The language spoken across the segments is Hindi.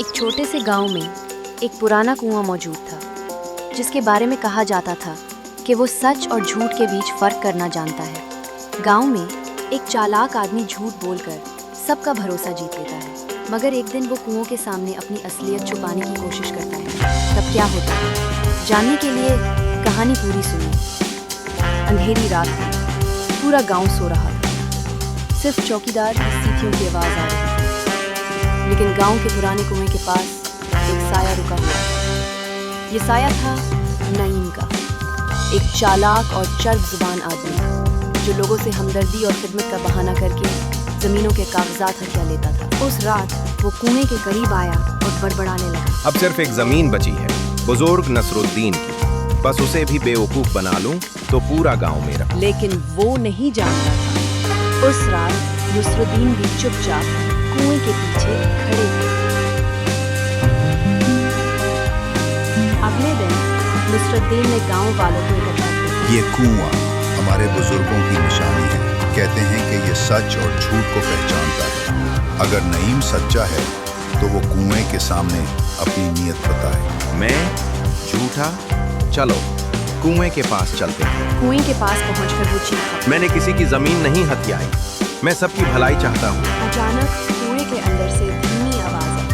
एक छोटे से गांव में एक पुराना कुआं मौजूद था, जिसके बारे में कहा जाता था कि वो सच और झूठ के बीच फर्क करना जानता है। गांव में एक चालाक आदमी झूठ बोलकर सबका भरोसा जीत लेता है, मगर एक दिन वो कुओं के सामने अपनी असलियत छुपाने की कोशिश करता है। तब क्या होता है, जानने के लिए कहानी पूरी सुनिए। अंधेरी रात थी, पूरा गांव सो रहा था, सिर्फ चौकीदार की सीटियों की आवाज़ आ रही थी। लेकिन गांव के पुराने कुएं के पास एक साया रुका हुआ था। ये साया था नईम का, एक चालाक और चर्ब जुबान आदमी जो लोगों से हमदर्दी और खिदमत का बहाना करके जमीनों के कागजात हथिया लेता था। उस रात वो कुएं के करीब आया और बड़बड़ाने लगा। अब सिर्फ एक जमीन बची है, बुजुर्ग नसरुद्दीन की। बस उसे भी बेवकूफ बना लूं तो पूरा गांव मेरा। लेकिन वो नहीं जानता था, उस रात नसरुद्दीन भी चुपचाप कुएं के पीछे खड़े थे। अगले दिन नसरुद्दीन ने गांव वालों को इकट्ठा किया। ये कुआं हमारे बुजुर्गों की निशानी है। कहते हैं कि ये सच और झूठ को पहचानता है। अगर नईम सच्चा है तो वो कुएं के सामने अपनी नीयत बताए। मैं झूठा? चलो कुएं के पास चलते हैं। कुएं के पास पहुंचकर वो चीखा। मैंने किसी की जमीन नहीं हथियाई, मैं सबकी भलाई चाहता हूँ। अचानक कुएं के अंदर से धीमी आवाज आई।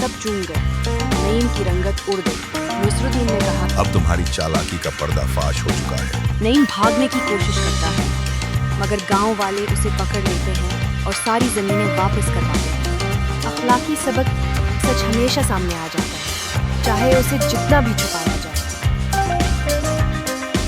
सब चूम गए, नईम की रंगत उड़ गई। नसरुद्दीन ने कहा, अब तुम्हारी चालाकी का पर्दाफाश हो चुका है। नईम भागने की कोशिश करता है, मगर गांव वाले उसे पकड़ लेते हैं और सारी जमीनें वापस करवाते हैं। अखलाकी सबक, सच हमेशा सामने आ जाता है, चाहे उसे जितना भी छुपाया।